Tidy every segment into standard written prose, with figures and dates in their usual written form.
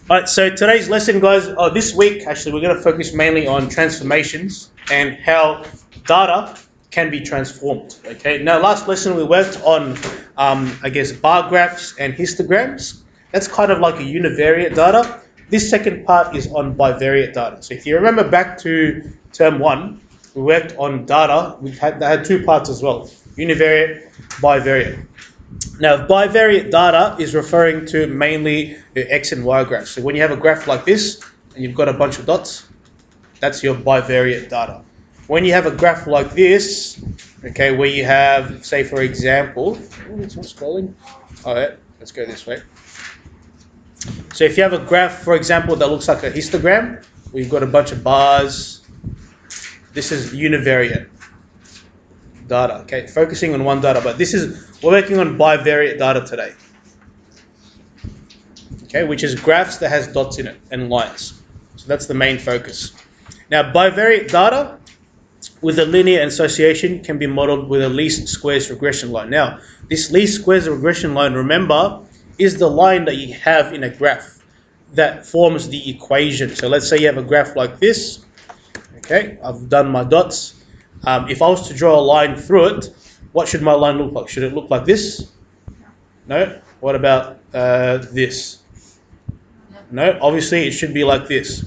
Alright, so today's lesson, guys, this week, actually, we're going to focus mainly on transformations and how data can be transformed. Okay, now last lesson we worked on, I guess, bar graphs and histograms. That's kind of like a univariate data. This second part is on bivariate data. So if you remember back to term 1, we worked on data. They had two parts as well, univariate, bivariate. Now, bivariate data is referring to mainly your X and Y graphs. So when you have a graph like this and you've got a bunch of dots, that's your bivariate data. When you have a graph like this, okay, where you have, say for example, it's not scrolling. All right, let's go this way. So if you have a graph, for example, that looks like a histogram, where you've got a bunch of bars, this is univariate data, okay, focusing on one data, but we're working on bivariate data today, okay, which is graphs that has dots in it and lines. So that's the main focus. Now, bivariate data with a linear association can be modeled with a least squares regression line. Now, this least squares regression line, remember, is the line that you have in a graph that forms the equation. So let's say you have a graph like this, okay, I've done my dots. If I was to draw a line through it, what should my line look like? Should it look like this? No? What about this? No? Obviously, it should be like this.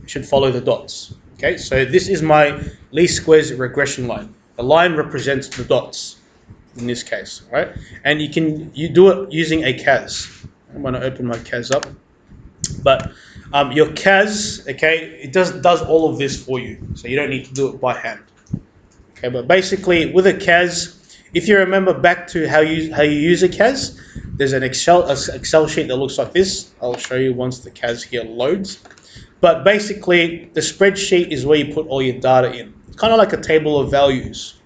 It should follow the dots. Okay, so this is my least squares regression line. The line represents the dots in this case, right? And you do it using a CAS. I'm going to open my CAS up. But your CAS, okay, it does all of this for you. So you don't need to do it by hand. Okay, but basically with a CAS, if you remember back to how you use a CAS, there's an Excel sheet that looks like this. I'll show you once the CAS here loads. But basically, the spreadsheet is where you put all your data in. It's kind of like a table of values.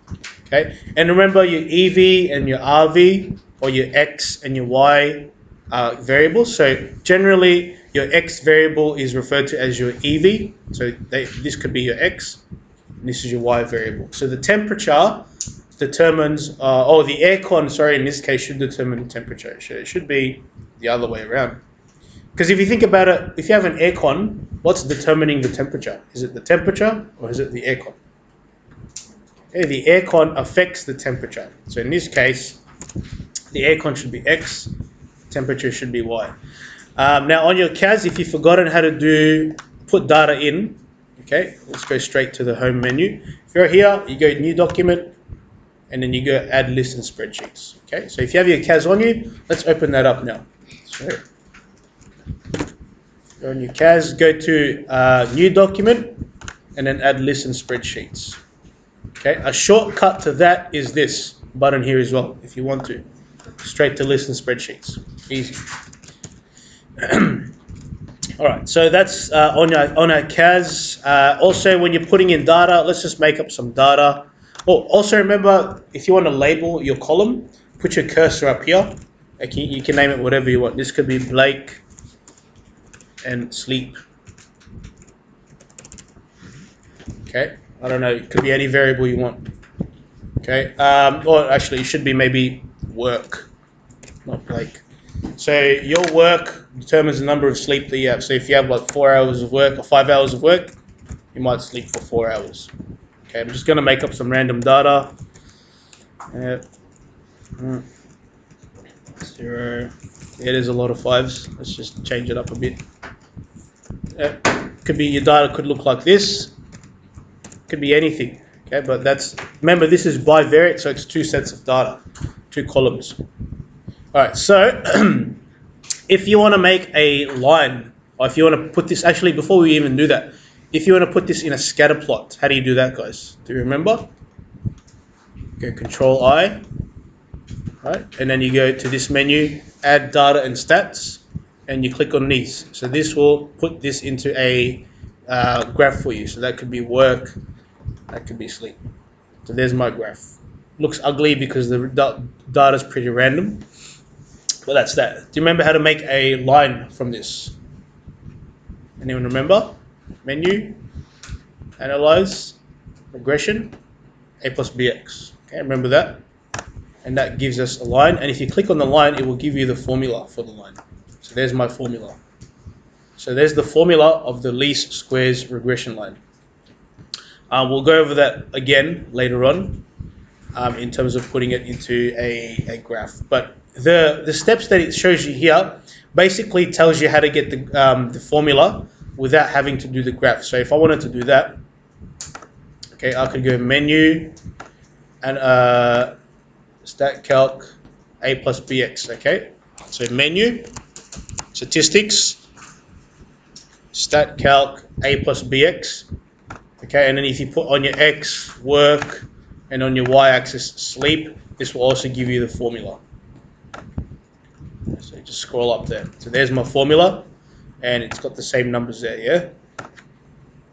Okay, and remember your EV and your RV, or your X and your Y variables. So generally, your X variable is referred to as your EV. So this could be your X. This is your Y variable. So the temperature determines, the aircon, sorry, in this case should determine the temperature. It should be the other way around. Because if you think about it, if you have an aircon, what's determining the temperature? Is it the temperature or is it the aircon? Okay, the aircon affects the temperature. So in this case, the aircon should be X, temperature should be Y. Now on your CAS, if you've forgotten how to put data in, okay, let's go straight to the home menu. If you're here, you go new document, and then you go add list and spreadsheets. Okay, so if you have your CAS on you, let's open that up now. So go on your CAS, go to new document, and then add list and spreadsheets. Okay, a shortcut to that is this button here as well, if you want to. Straight to list and spreadsheets. Easy. All right, so that's on our CAS. Also, when you're putting in data, let's just make up some data. Oh, also remember, if you want to label your column, put your cursor up here. Okay, you can name it whatever you want. This could be Blake and sleep. Okay, I don't know. It could be any variable you want. Okay, or actually, it should be maybe work, not Blake. So your work determines the number of sleep that you have. So if you have like 4 hours of work or 5 hours of work, you might sleep for 4 hours. Okay, I'm just going to make up some random data. 0. Yeah, there's a lot of 5s. Let's just change it up a bit. Could be your data could look like this. Could be anything. Okay, but remember this is bivariate, so it's two sets of data, two columns. All right, so if you want to make a line, or if you want to put this, actually before we even do that, if you want to put this in a scatter plot, how do you do that, guys? Do you remember? Go Control I, right? And then you go to this menu, add data and stats, and you click on these. So this will put this into a graph for you. So that could be work, that could be sleep. So there's my graph. Looks ugly because the data is pretty random. Well, that's that. Do you remember how to make a line from this? Anyone remember? Menu, analyze, regression, a plus bx. Okay, remember that? And that gives us a line. And if you click on the line, it will give you the formula for the line. So there's my formula. So there's the formula of the least squares regression line. We'll go over that again later on in terms of putting it into a graph. But the steps that it shows you here basically tells you how to get the formula without having to do the graph. So if I wanted to do that, okay, I could go menu and stat calc a plus bx. Okay, so menu, statistics, stat calc a plus bx. Okay, and then if you put on your x work and on your y-axis sleep, this will also give you the formula. So just scroll up there. So there's my formula, and it's got the same numbers there, yeah?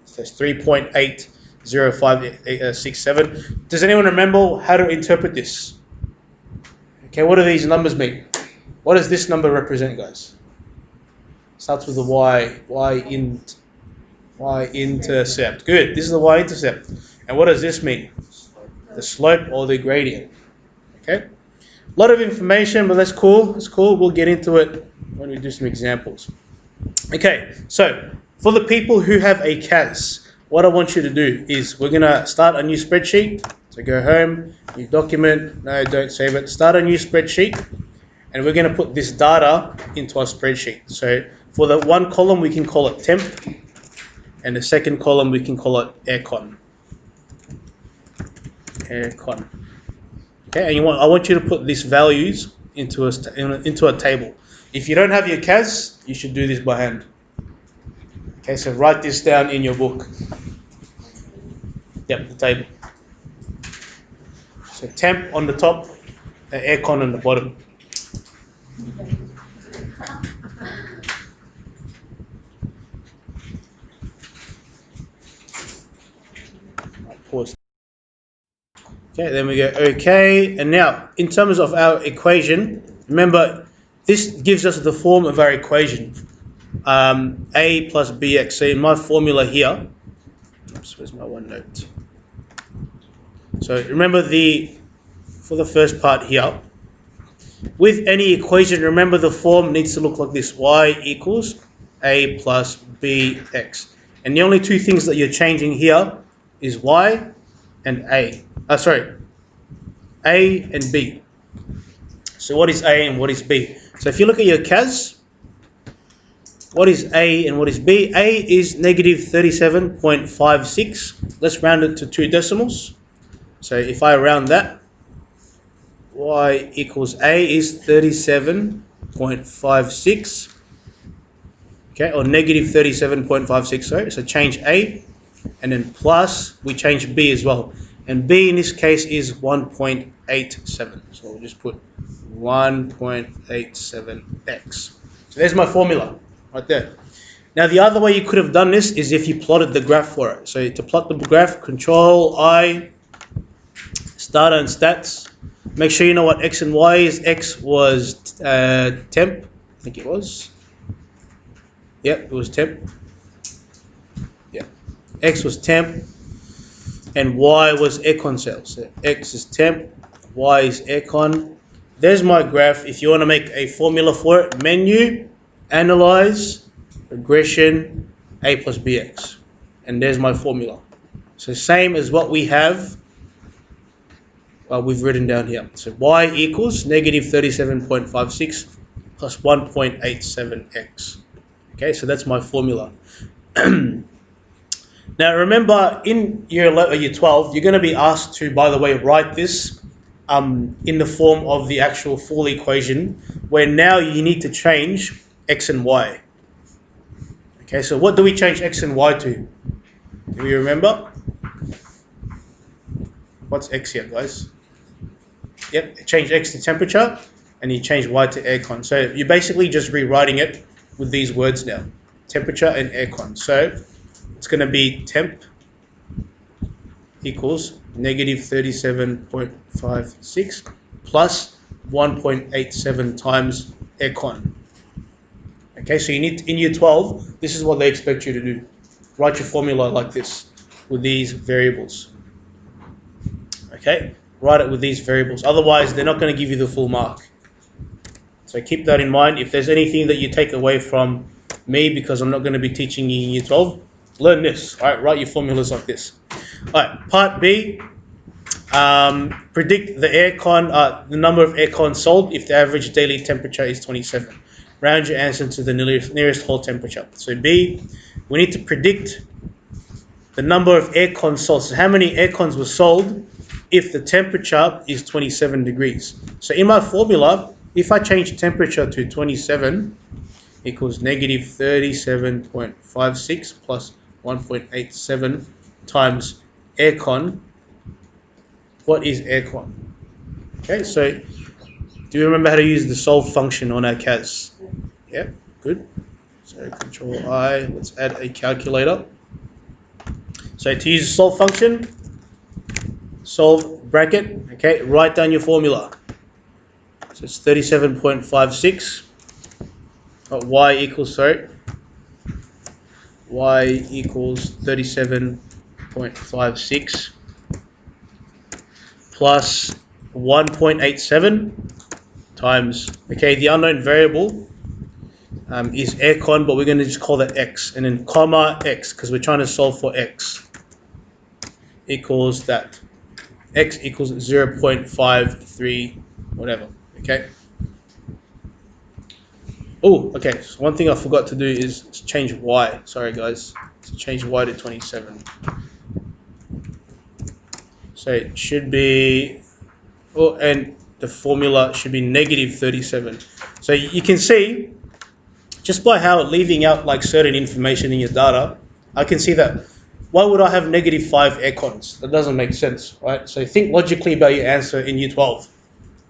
So it's 3.80567. Does anyone remember how to interpret this? Okay, what do these numbers mean? What does this number represent, guys? Starts with a y, y-intercept. Good, this is the y-intercept. And what does this mean? The slope or the gradient. Okay? A lot of information, but that's cool. It's cool. We'll get into it when we do some examples. Okay, so for the people who have a CAS, what I want you to do is we're going to start a new spreadsheet. So go home, new document. No, don't save it. Start a new spreadsheet. And we're going to put this data into our spreadsheet. So for the one column, we can call it temp. And the second column, we can call it aircon. Aircon. Okay, and I want you to put these values into a table. If you don't have your CAS, you should do this by hand. Okay, so write this down in your book. Yep, the table. So temp on the top, and aircon on the bottom. Pause. Okay, then we go okay, and now in terms of our equation, remember this gives us the form of our equation, a plus bx. So in my formula here, oops, where's my OneNote? So remember for the first part here, with any equation, remember the form needs to look like this: y equals a plus bx, and the only two things that you're changing here is y and a. A and B. So what is A and what is B? So if you look at your CAS, what is A and what is B? A is negative 37.56. Let's round it to 2 decimals. So if I round that, y equals A is 37.56. Okay, or negative 37.56, sorry. So change A, and then plus, we change B as well. And B in this case is 1.87. So we'll just put 1.87x. So there's my formula right there. Now the other way you could have done this is if you plotted the graph for it. So to plot the graph, Control I, Starter and Stats. Make sure you know what X and Y is. X was temp, I think it was. Yep, it was temp. Yeah, X was temp. And Y was aircon cells. So X is temp, Y is aircon. There's my graph. If you want to make a formula for it, menu, analyze, regression, A plus BX. And there's my formula. So same as what we have, we've written down here. So Y equals negative 37.56 plus 1.87x. Okay, so that's my formula. Now remember, in year 12, you're going to be asked to, by the way, write this in the form of the actual full equation, where now you need to change x and y. Okay, so what do we change x and y to? Do you remember? What's x here, guys? Yep, change x to temperature, and you change y to aircon. So you're basically just rewriting it with these words now, temperature and aircon. So it's going to be temp equals negative 37.56 plus 1.87 times aircon. Okay, so you need in year 12, this is what they expect you to do. Write your formula like this with these variables. Okay, write it with these variables. Otherwise, they're not going to give you the full mark. So keep that in mind. If there's anything that you take away from Me, because I'm not going to be teaching you in year 12. Learn this. All right, write your formulas like this. All right, part B. Predict the number of aircon sold if the average daily temperature is 27. Round your answer to the nearest whole temperature. So B, we need to predict the number of aircons sold. So how many aircons were sold if the temperature is 27 degrees? So in my formula, if I change temperature to 27 equals negative 37.56 plus 1.87 times aircon, what is aircon? Okay, so do you remember how to use the solve function on our CAS? Yeah, good. So control I, let's add a calculator. So to use the solve function, solve bracket, okay, write down your formula. So it's 37.56, y equals 37.56 plus 1.87 times, okay, the unknown variable is aircon, but we're going to just call that x, and then comma x, because we're trying to solve for x, equals that. X equals 0.53, whatever, okay? Oh, okay, so one thing I forgot to do is change y. Sorry, guys. So change y to 27. So it should be, oh, and the formula should be negative 37. So you can see, just by how leaving out like certain information in your data, I can see that why would I have negative 5 aircons? That doesn't make sense, right? So think logically about your answer in year 12.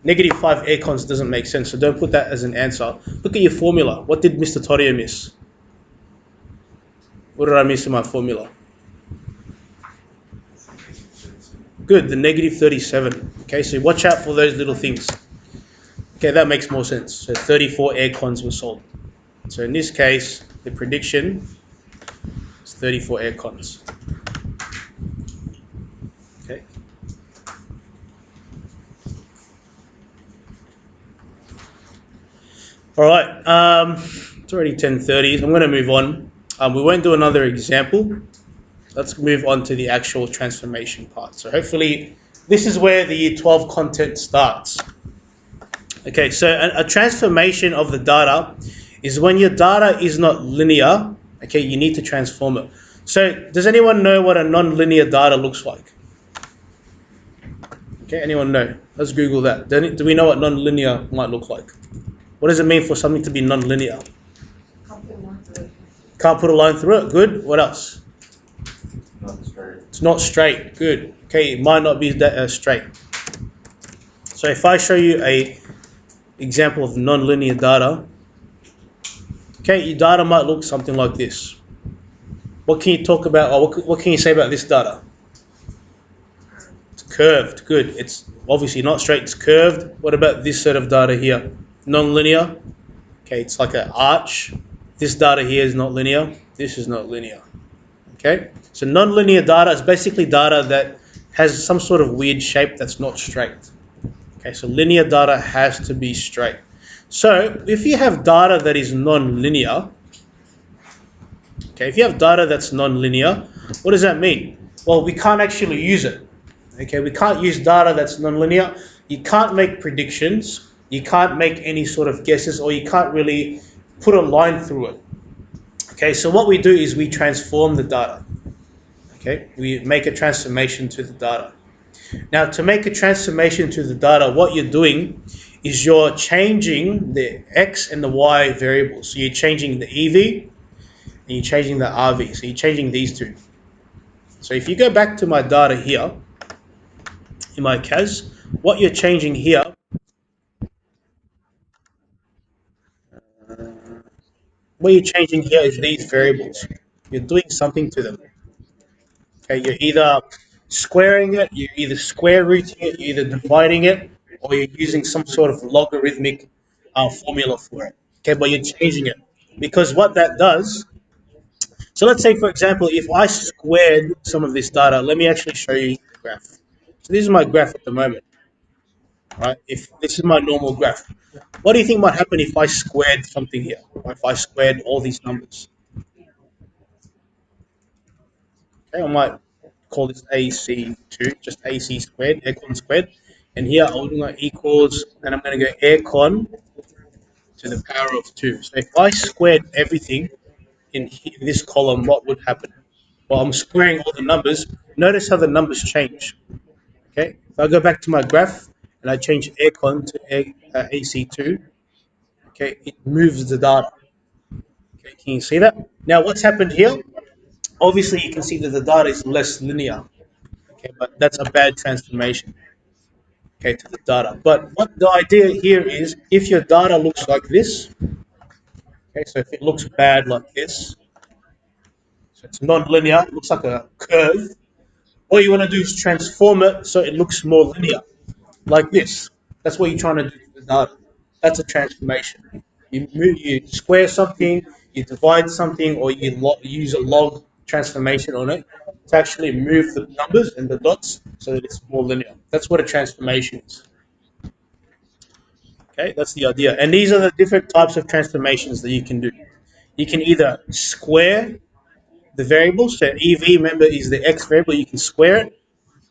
Negative 5 aircons doesn't make sense, so don't put that as an answer. Look at your formula. What did Mr. Todio miss? What did I miss in my formula? Good, the negative 37. Okay, so watch out for those little things. Okay, that makes more sense. So 34 aircons were sold. So in this case, the prediction is 34 aircons. Okay. All right. It's already 10:30. I'm going to move on. We won't do another example. Let's move on to the actual transformation part. So hopefully this is where the year 12 content starts. Okay, so a transformation of the data is when your data is not linear, okay, you need to transform it. So does anyone know what a non-linear data looks like? Okay, anyone know? Let's Google that. Do we know what non-linear might look like? What does it mean for something to be non-linear? Can't put a line through it. Good. What else? Not straight. It's not straight. Good. Okay, it might not be that straight. So if I show you a example of non-linear data, okay, your data might look something like this. What can you talk about, or what can you say about this data? It's curved. Good. It's obviously not straight. It's curved. What about this set of data here? Non-linear. Okay, it's like an arch. This data here is not linear. This is not linear. Okay, so non-linear data is basically data that has some sort of weird shape that's not straight. Okay, so linear data has to be straight. So if you have data that is non-linear, okay, if you have data that's non-linear, what does that mean? Well, we can't actually use it. Okay, we can't use data that's non-linear. You can't make predictions. You can't make any sort of guesses, or you can't really put a line through it. Okay, so what we do is we transform the data. Okay, we make a transformation to the data. Now, to make a transformation to the data, what you're doing is you're changing the x and the y variables. So you're changing the EV and you're changing the RV. So you're changing these two. So if you go back to my data here, in my CAS, what you're changing here, is these variables. You're doing something to them. Okay, you're either squaring it, you're either square rooting it, you're either dividing it, or you're using some sort of logarithmic formula for it. Okay, but you're changing it because what that does. So let's say, for example, if I squared some of this data, let me actually show you the graph. So this is my graph at the moment. right? If this is my normal graph, what do you think might happen if I squared something here? Or if I squared all these numbers? Okay, I might call this AC2, just AC squared, aircon squared. And here I'm going to equals, and I'm going to go aircon to the power of 2. So if I squared everything in this column, what would happen? Well, I'm squaring all the numbers. Notice how the numbers change. Okay, if I go back to my graph and I change aircon to AC2, okay, it moves the data. Okay, can you see that? Now, what's happened here? Obviously, you can see that the data is less linear. Okay, but that's a bad transformation. Okay, to the data. But what the idea here is, if your data looks like this, okay, so if it looks bad like this, so it's non-linear, it looks like a curve. All you want to do is transform it so it looks more linear, like this. That's what you're trying to do to the data. That's a transformation. You square something, you divide something, or you use a log transformation on it to actually move the numbers and the dots so that it's more linear. That's what a transformation is. Okay, that's the idea. And these are the different types of transformations that you can do. You can either square the variable, so EV, remember, is the X variable, you can square it,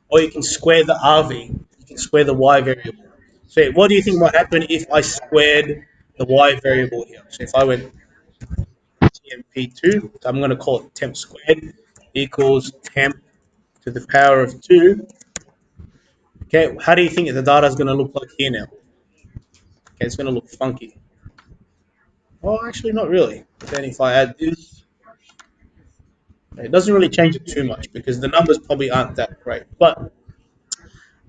or you can square the RV, you can square the Y variable. So what do you think might happen if I squared the Y variable here? So if I went TMP2, so I'm going to call it temp squared equals temp to the power of 2. Okay, how do you think the data is going to look like here now? Okay, it's going to look funky. Oh, actually, not really. Then if I add this, it doesn't really change it too much because the numbers probably aren't that great. But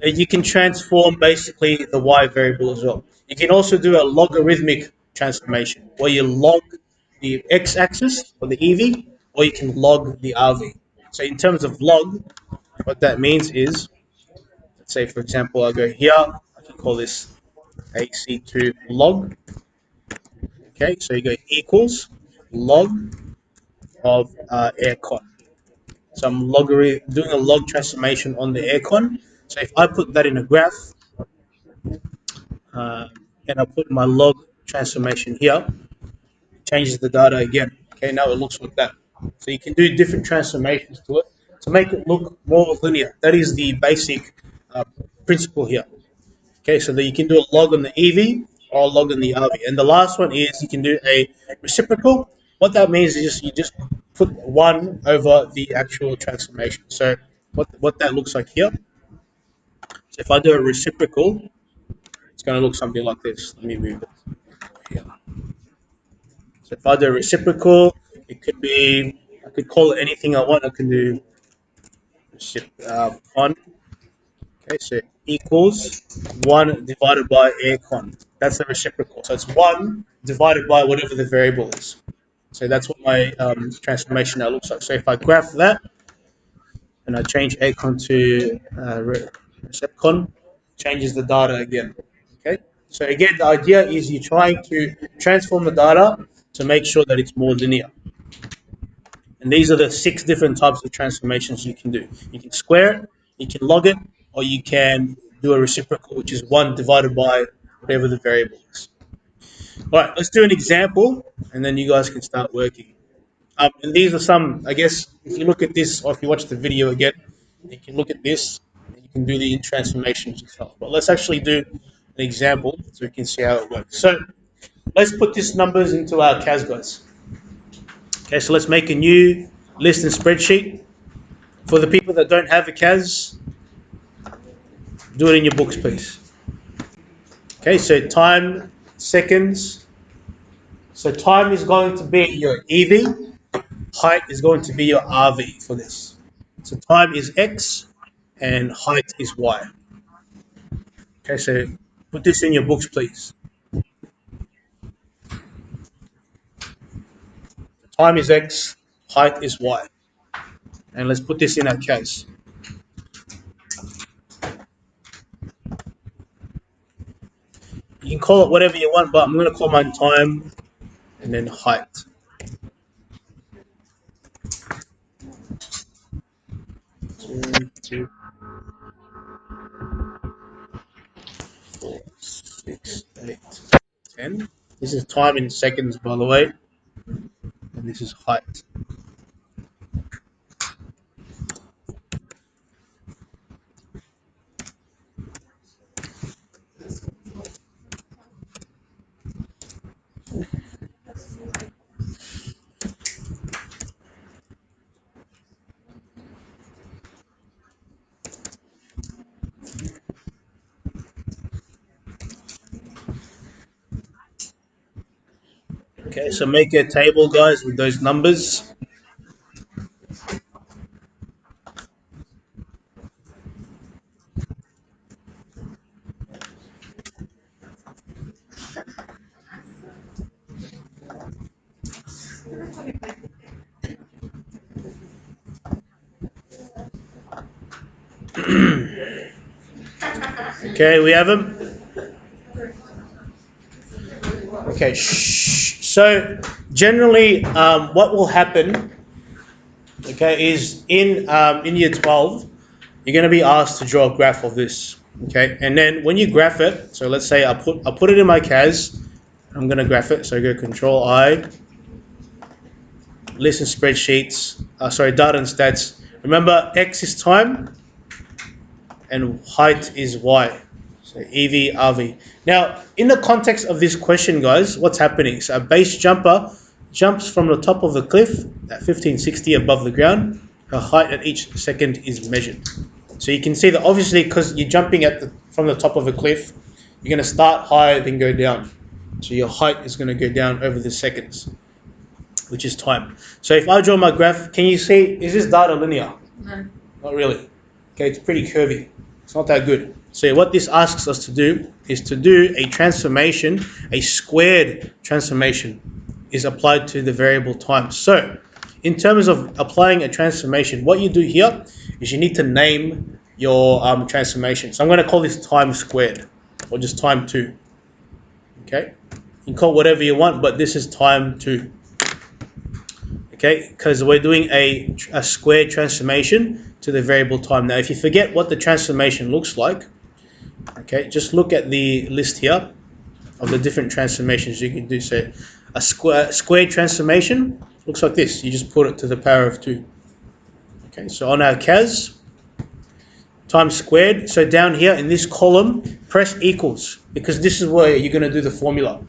you can transform basically the y variable as well. You can also do a logarithmic transformation where you log the x-axis or the EV, or you can log the RV. So in terms of log, what that means is, let's say for example, I'll go here, I can call this AC2 log. Okay, so you go equals log of aircon. So I'm doing a log transformation on the aircon. So if I put that in a graph, uh, and I put my log transformation here, it changes the data again. Okay, now it looks like that. So you can do different transformations to it to make it look more linear. That is the basic uh, principle here. Okay, so that you can do a log on the EV or a log on the RV. And the last one is you can do a reciprocal. What that means is you just put 1 over the actual transformation. So what that looks like here. So if I do a reciprocal, it's going to look something like this. Let me move it here. So if I do a reciprocal, it could be, I could call it anything I want. I can do on. Okay, so equals 1 divided by aircon. That's the reciprocal. So it's 1 divided by whatever the variable is. So that's what my transformation now looks like. So if I graph that and I change aircon to recepcon, changes the data again. Okay. So again, the idea is you're trying to transform the data to make sure that it's more linear. And these are the 6 different types of transformations you can do. You can square it, you can log it, or you can do a reciprocal, which is 1 divided by whatever the variable is. All right, let's do an example, and then you guys can start working. And these are some, I guess, if you look at this, or if you watch the video again, you can look at this, and you can do the transformations yourself. But let's actually do an example so we can see how it works. So let's put these numbers into our CAS, guys. Okay, so let's make a new list and spreadsheet. For the people that don't have a CAS, do it in your books, please. Okay, so time, seconds. So time is going to be your EV. Height is going to be your RV for this. So time is X and height is Y. Okay, so put this in your books, please. Time is X, height is Y. And let's put this in our case. You can call it whatever you want, but I'm going to call mine time and then height. Two, 10. This is time in seconds, by the way, and this is height. Okay, so make a table, guys, with those numbers. Okay, we have them. Okay, so generally, what will happen, okay, is in year 12, you're going to be asked to draw a graph of this, okay, and then when you graph it, so let's say I put it in my CAS, I'm going to graph it, so I go Control I, list and spreadsheets, data and stats. Remember, X is time and height is Y. So EV, RV. Now, in the context of this question, guys, what's happening? So a base jumper jumps from the top of the cliff at 1560 above the ground. Her height at each second is measured. So you can see that obviously because you're jumping from the top of a cliff, you're going to start higher, then go down. So your height is going to go down over the seconds, which is time. So if I draw my graph, can you see, is this data linear? No. Not really. Okay, it's pretty curvy. It's not that good. So what this asks us to do is to do a transformation, a squared transformation is applied to the variable time. So in terms of applying a transformation, what you do here is you need to name your transformation. So I'm going to call this time squared, or just time 2. Okay, you can call whatever you want, but this is time 2. Okay, because we're doing a squared transformation to the variable time. Now, if you forget what the transformation looks like, okay, just look at the list here of the different transformations you can do. So a squared transformation looks like this. You just put it to the power of 2. Okay, so on our CAS, times squared. So down here in this column, press equals, because this is where you're going to do the formula.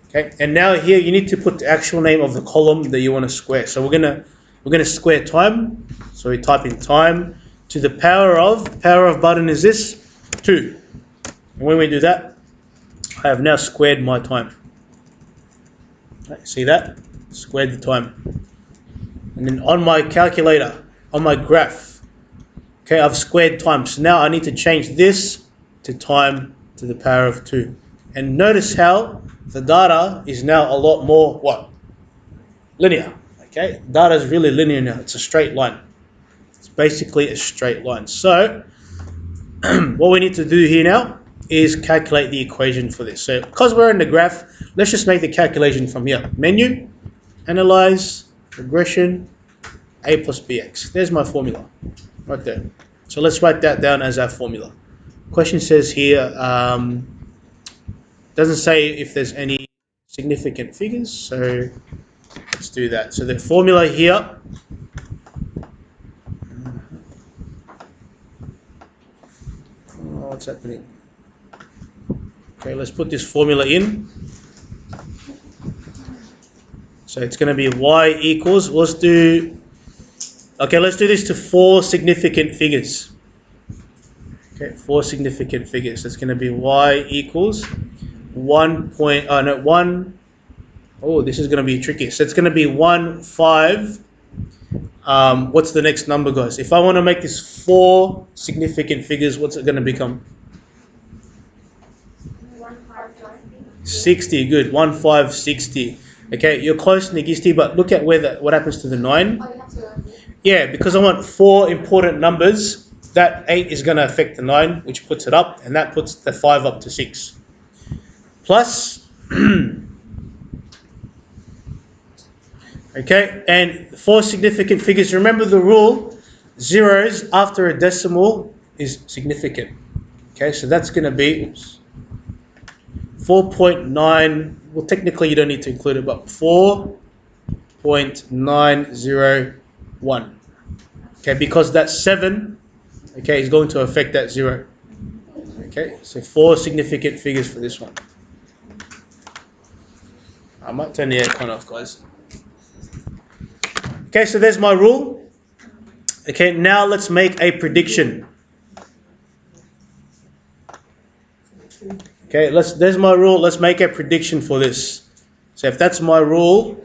Okay, and now here you need to put the actual name of the column that you want to square. So we're gonna square time. So we type in time to the power of button is this 2. And when we do that, I have now squared my time. Okay, see that? Squared the time. And then on my calculator, on my graph, okay, I've squared time. So now I need to change this to time to the power of 2. And notice how the data is now a lot more what? Linear. Okay, data is really linear now. It's a straight line. It's basically a straight line. So what we need to do here now is calculate the equation for this. So because we're in the graph, let's just make the calculation from here. Menu, analyze, regression, a plus bx. There's my formula right there. So let's write that down as our formula. Question says here, doesn't say if there's any significant figures, so let's do that. So the formula here, what's happening? Okay, let's put this formula in. So it's going to be y equals, let's do this to 4 significant figures. Okay, 4 significant figures. It's going to be y equals 1. Oh, this is going to be tricky. So it's going to be 1, 5. What's the next number, guys? If I want to make this 4 significant figures, what's it going to become? 60. Good. 1, 5, 60. Okay, you're close, Nigisti, but look at what happens to the 9. Yeah, because I want 4 important numbers. That 8 is going to affect the 9, which puts it up, and that puts the 5 up to 6. Plus, okay, and 4 significant figures. Remember the rule, zeros after a decimal is significant. Okay, so that's going to be 4 4.9, well, technically you don't need to include it, but 4.901. Okay, because that 7, okay, is going to affect that 0. Okay, so 4 significant figures for this one. I might turn the aircon off, guys. Okay, so there's my rule. Okay, now let's make a prediction. Okay, there's my rule. Let's make a prediction for this. So if that's my rule,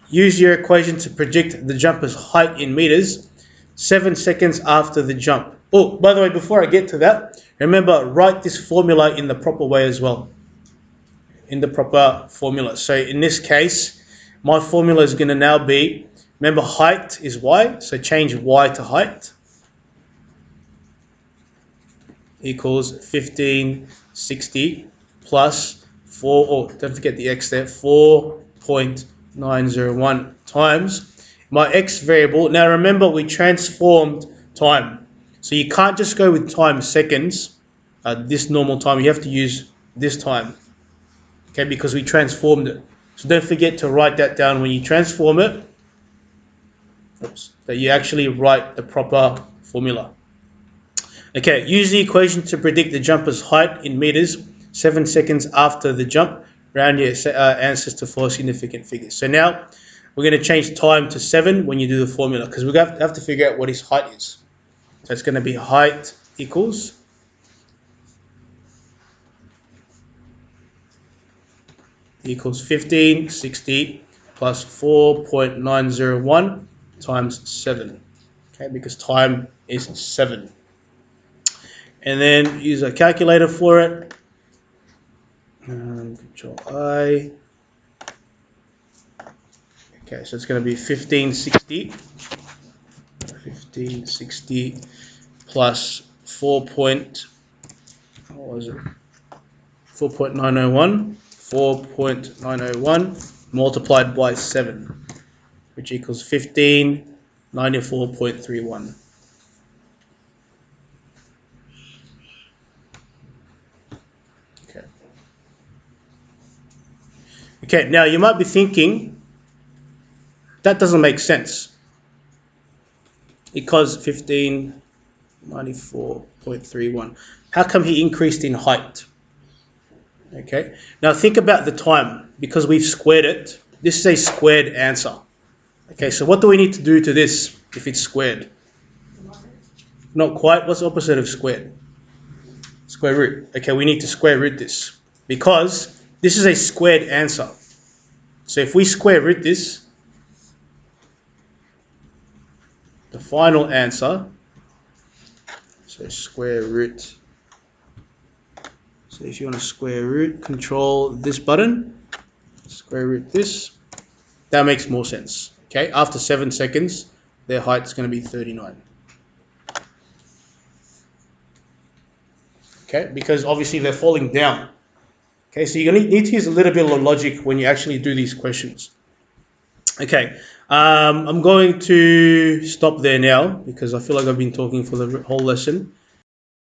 use your equation to predict the jumper's height in meters 7 seconds after the jump. Oh, by the way, before I get to that, remember, write this formula in the proper way as well. In the proper formula. So in this case, my formula is going to now be, remember height is y, so change y to height, equals 1560 plus 4, oh, don't forget the x there, 4.901 times my x variable. Now remember, we transformed time. So you can't just go with time seconds, this normal time. You have to use this time, okay, because we transformed it. So don't forget to write that down when you transform it. Oops, that you actually write the proper formula. Okay, use the equation to predict the jumper's height in meters 7 seconds after the jump. Round your answers to 4 significant figures. So now we're going to change time to 7 when you do the formula, because we have to figure out what his height is. So it's going to be height equals 1560 plus 4.901 times 7. Okay, because time is 7. And then use a calculator for it. Control I. Okay, so it's going to be 1560 plus 4.901 multiplied by 7, which equals 1594.31. Okay, now you might be thinking, that doesn't make sense, because 1594.31. How come he increased in height? Okay, now think about the time, because we've squared it. This is a squared answer. Okay, so what do we need to do to this if it's squared? Not quite. What's the opposite of squared? Square root. Okay, we need to square root this, because this is a squared answer. So if we square root this, the final answer, so square root. So if you want to square root, control this button, square root this, that makes more sense. Okay, after 7 seconds, their height is going to be 39. Okay, because obviously they're falling down. Okay, so you're going to need to use a little bit of logic when you actually do these questions. Okay, I'm going to stop there now, because I feel like I've been talking for the whole lesson.